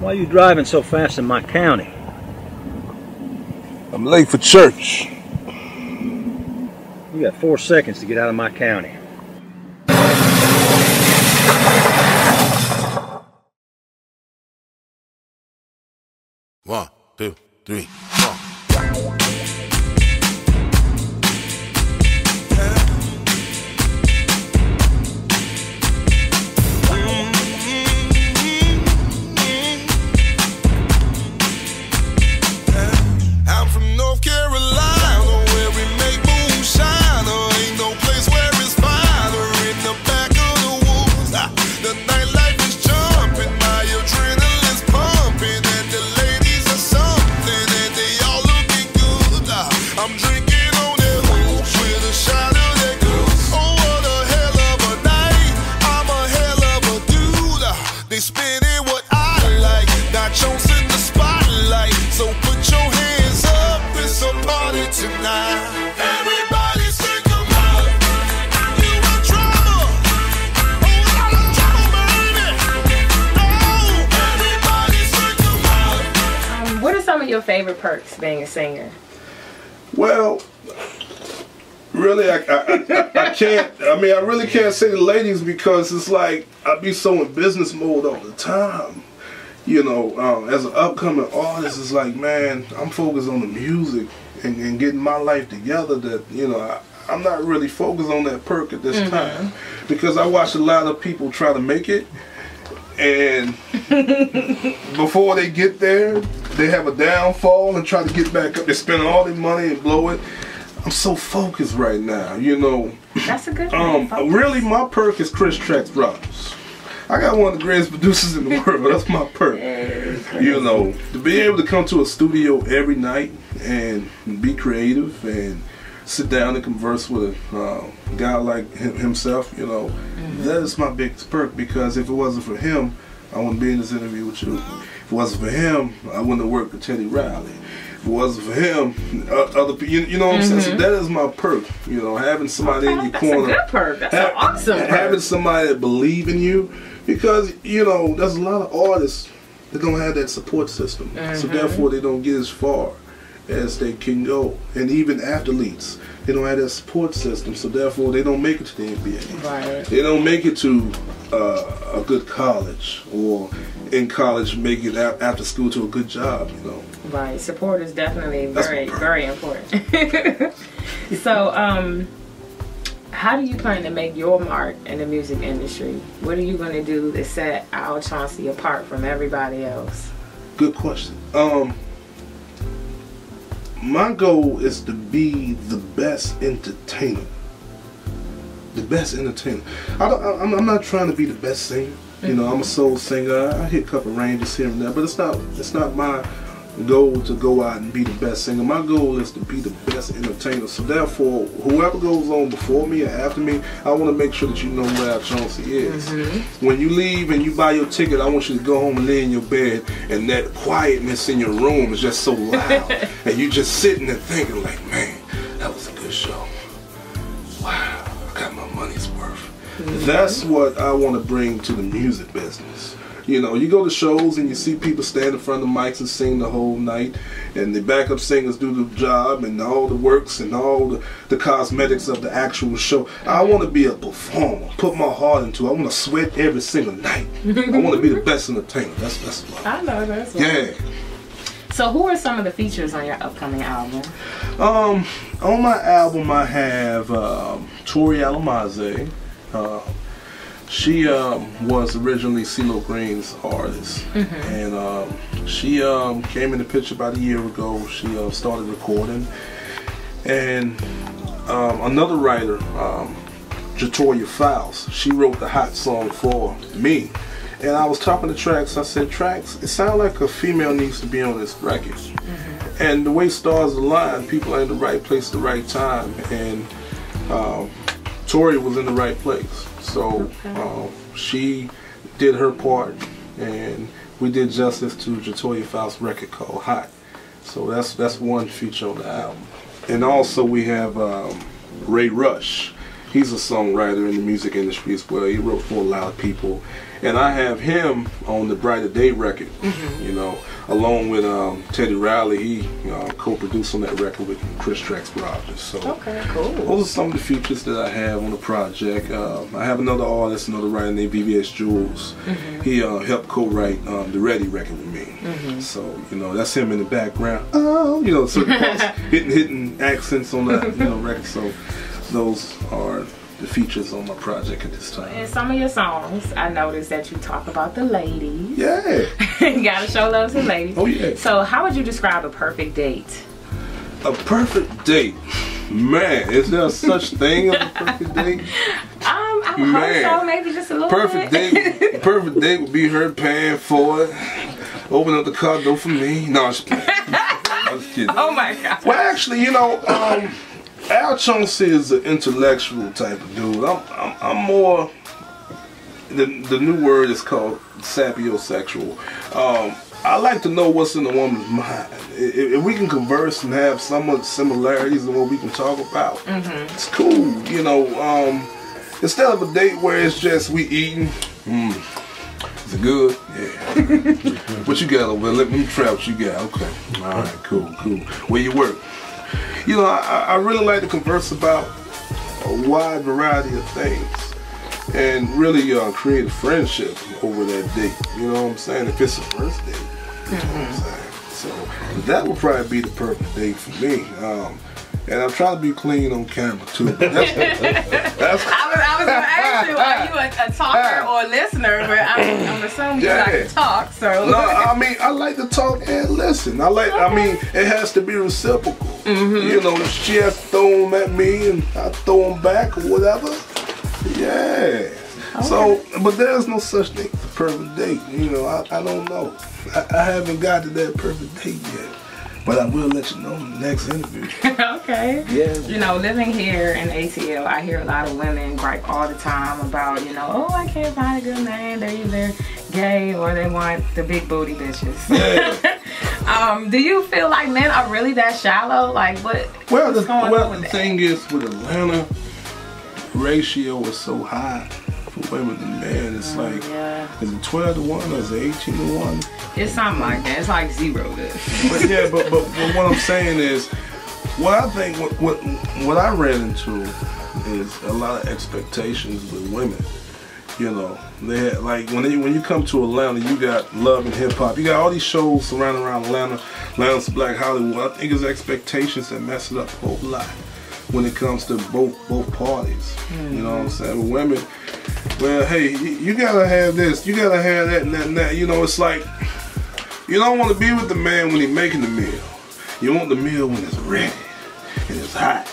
Why are you driving so fast in my county? I'm late for church. You got 4 seconds to get out of my county. One, two, three, four. I'm from North Carolina, where we make moonshine. Ain't no place where it's finer in the back of the woods. The nightlife is jumping, my adrenaline's pumping, and the ladies are something, and they all looking good. I'm drinking on that hooch with a shot of that goose. Oh, what a hell of a night! I'm a hell of a dude. They spinning what I like, not Chauncy in the spotlight. So put your hands up, it's a party tonight. Everybody say come on. You want trouble? Oh, I want trouble, baby. Oh, everybody say come on. What are some of your favorite perks being a singer? Well, really, I can't. I mean, I really can't say the ladies because it's like I be so in business mode all the time. You know, as an upcoming artist, it's like, man, I'm focused on the music and getting my life together. That, you know, I'm not really focused on that perk at this time because I watch a lot of people try to make it, and before they get there, they have a downfall and try to get back up. They spend all their money and blow it. I'm so focused right now, you know. That's a good thing. Really, my perk is Chris Trax Brothers. I got one of the greatest producers in the world. That's my perk. You know, to be able to come to a studio every night and be creative and sit down and converse with a guy like himself, you know, that is my biggest perk, because if it wasn't for him, I wouldn't be in this interview with you. If it wasn't for him, I wouldn't have worked with Teddy Riley. If it wasn't for him, other people, you know what I'm saying? So that is my perk, you know, having somebody in your corner. That's a good perk. That's an awesome perk. Having somebody that believe in you, because, you know, there's a lot of artists that don't have that support system. So therefore they don't get as far as they can go. And even athletes, they don't have that support system, so therefore they don't make it to the NBA. Right. They don't make it to a good college, or in college make it after school to a good job, you know. Right. Support is definitely very important. So, how do you plan to make your mark in the music industry? What are you going to do to set our Chauncy apart from everybody else? Good question. My goal is to be the best entertainer. The best entertainer. I'm not trying to be the best singer. You know, I'm a soul singer. I hit a couple ranges here and there, but it's not my goal to go out and be the best singer. My goal is to be the best entertainer. So therefore, whoever goes on before me or after me, I want to make sure that you know where Chauncy is. When you leave and you buy your ticket, I want you to go home and lay in your bed, and that quietness in your room is just so loud, and you just sitting and thinking like, man, that was a good show. Wow, I got my money's worth. That's what I want to bring to the music business. You know, you go to shows and you see people stand in front of the mics and sing the whole night, and the backup singers do the job and all the works and all the cosmetics of the actual show. I want to be a performer, put my heart into it. I want to sweat every single night. I want to be the best entertainer. That's what I know that's what. Yeah. So who are some of the features on your upcoming album? On my album I have Tori Alamaze. She was originally CeeLo Green's artist, and she came in the picture about a year ago. She started recording, and another writer, Jatoya Fowles, she wrote the hot song for me. And I was talking to Trax. I said, Trax, it sounds like a female needs to be on this record. And the way stars align, people are in the right place at the right time, and Tori was in the right place. So she did her part, and we did justice to Jatoya Fowles' record called Hot. So that's one feature on the album. And also we have Ray Rush. He's a songwriter in the music industry as well. He wrote for a lot of people. And I have him on the Brighter Day record, you know, along with Teddy Riley. He co-produced on that record with Chris Trax Rogers. So okay, cool. Those are some of the features that I have on the project. I have another artist, another writer named VVS Jules. He helped co-write the Ready record with me. So, you know, that's him in the background. Oh, you know, certain parts, hitting accents on that, you know, record. So those are the features on my project at this time. In some of your songs, I noticed that you talk about the ladies. Yeah. You gotta show love to the ladies. Oh yeah. So how would you describe a perfect date? A perfect date? Man, is there such thing as a perfect date? I would hope so, maybe just a little perfect bit. Date, perfect date would be her paying for it, open up the car door for me. No, I'm just kidding. I'm just kidding. Oh my God. Well, actually, you know, Al Chauncy is an intellectual type of dude. I'm more, the new word is called sapiosexual. I like to know what's in a woman's mind. If we can converse and have somewhat similarities in what we can talk about, it's cool. You know, instead of a date where it's just we eating, is it good? Yeah. What you got over there? Let me try what you got. Okay. All right, cool. Where you work? You know, I really like to converse about a wide variety of things and really create a friendship over that date. You know what I'm saying? If it's a first date, you know what I'm saying? So that would probably be the perfect date for me. And I'm trying to be clean on camera too. That's I was gonna ask you, are you a talker or a listener? But I'm assuming you like to talk. So no, I mean I like to talk and listen. I mean it has to be reciprocal. You know, if she has to throw them at me and I throw them back or whatever. Yeah. Okay. So, but there's no such thing as a perfect date. You know, I don't know. I haven't got to that perfect date yet. But I will let you know in the next interview. Okay. Yeah. You know, living here in ATL, I hear a lot of women gripe all the time about, you know, oh, I can't find a good man. They're either gay or they want the big booty bitches. Yeah. Do you feel like men are really that shallow? Like, what's going on with the that? thing is, with Atlanta, ratio is so high for women and men. It's like, is it 12 to 1 or is it 18 to 1? It's something like that. It's like 0 to. But yeah, but what I'm saying is, what I think, what I ran into is a lot of expectations with women. You know, they had, like when you come to Atlanta, you got Love and Hip Hop. You got all these shows surrounding around Atlanta. Atlanta's Black Hollywood. I think it's expectations that mess it up a whole lot when it comes to both parties. You know what I'm saying? With women, well, hey, you gotta have this, you gotta have that and that and that. You know, it's like you don't want to be with the man when he's making the meal. You want the meal when it's ready and it's hot.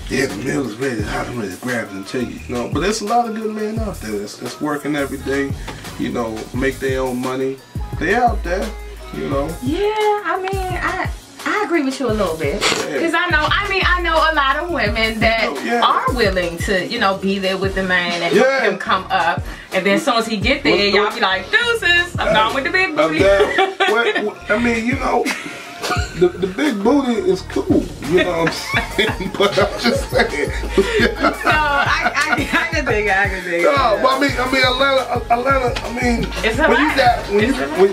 Yeah, the meal is ready, it's hot, I'm ready to grab it and take it. You know, but there's a lot of good men out there that's working every day. You know, make their own money. They out there. You know. Yeah, I mean, I agree with you a little bit, because I know a lot of women that are willing to, you know, be there with the man and help him come up, and then as soon as he get there, y'all be like, deuces, I'm gone with the big booty. I mean, you know, the big booty is cool, you know what I'm saying? But I'm just saying. No, I can dig it. No, but I mean, Atlanta. I mean, it's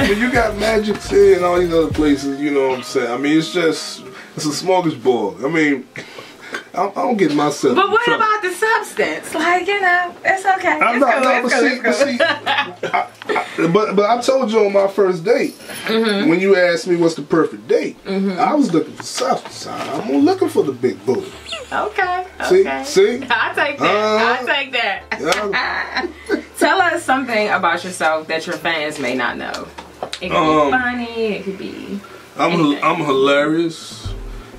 when you got Magic City and all these other places, you know what I'm saying? I mean, it's a smorgasbord. I mean, I don't get myself. But what about the substance? Like, you know, it's okay. But I told you on my first date, when you asked me what's the perfect date, I was looking for substance. I'm looking for the big booty. Okay. See? I'll take that. I'll take that. Tell us something about yourself that your fans may not know. It could be funny. It could be. I'm hilarious.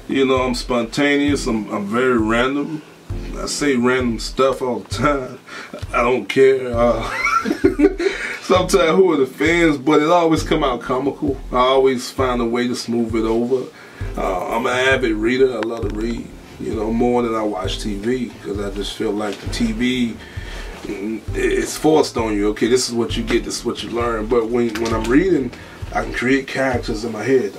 You know, I'm spontaneous. I'm very random. I say random stuff all the time. I don't care. Sometimes who are the fans, but it always come out comical. I always find a way to smooth it over. I'm an avid reader. I love to read. You know, more than I watch TV, because I just feel like the TV, it's forced on you. Okay, this is what you get, this is what you learn. But when I'm reading, I can create characters in my head.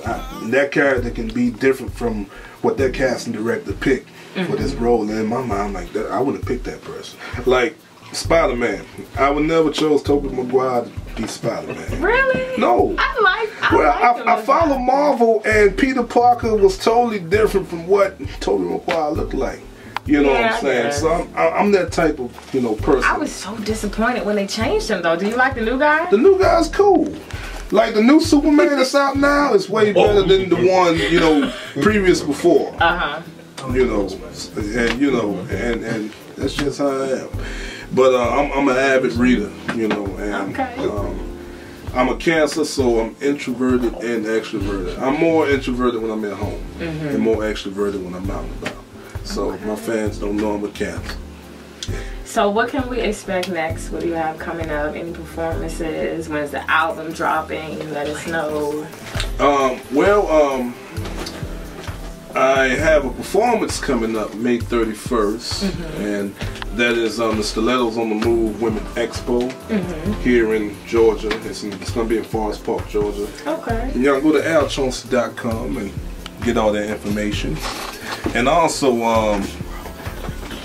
That character can be different from what that casting director picked for this role. And in my mind, I'm like, I wouldn't pick that person. Like Spider-Man, I would never chose Tobey Maguire to be Spider-Man. Really? No. I follow Marvel, and Peter Parker was totally different from what Tobey Maguire looked like. You know what I'm saying? So I'm that type of, person. I was so disappointed when they changed him, though. Do you like the new guy? The new guy's cool. Like the new Superman that's out now is way better than the one, previous before. And that's just how I am. But I'm an avid reader, and I'm a Cancer, so I'm introverted and extroverted. I'm more introverted when I'm at home, and more extroverted when I'm out and about. So my fans don't know I'm a Cancer. So what can we expect next? What do you have coming up? Any performances? When's the album dropping? Let us know. I have a performance coming up May 31st, and that is the Stilettos on the Move Women Expo here in Georgia. It's going to be in Forest Park, Georgia. Okay. And y'all go to Chauncy.com and get all that information. And also,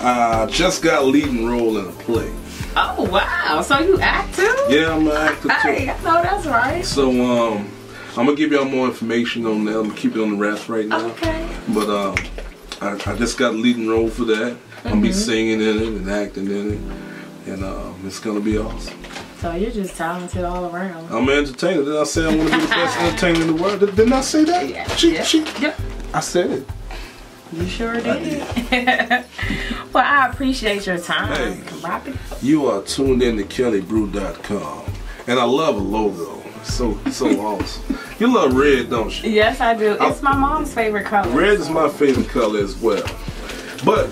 I just got a leading role in a play. Oh, wow. So you act too? Yeah, I'm an actor too. Hey, I know that's right. So, I'm going to give y'all more information on that. I'm going to keep it on the wraps right now. Okay. But I just got a leading role for that. I'm going to be singing in it and acting in it. And it's going to be awesome. So you're just talented all around. I'm an entertainer. Did I say I want to be the best entertainer in the world? Didn't I say that? Yeah. I said it. You sure did. Well, I appreciate your time. Hey, you are tuned in to KELLIEBREW'S.com. And I love a logo. So awesome. You love red, don't you? Yes, I do. It's my mom's favorite color. Red is my favorite color as well. But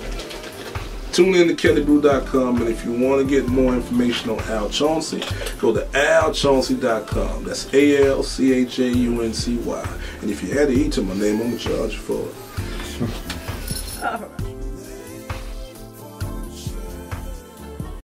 tune in to KELLIEBREW'S.com, and if you want to get more information on Al Chauncy, go to alchauncy.com. That's ALCHAUNCY. And if you add an E to my name, I'm going to charge you for it. All right.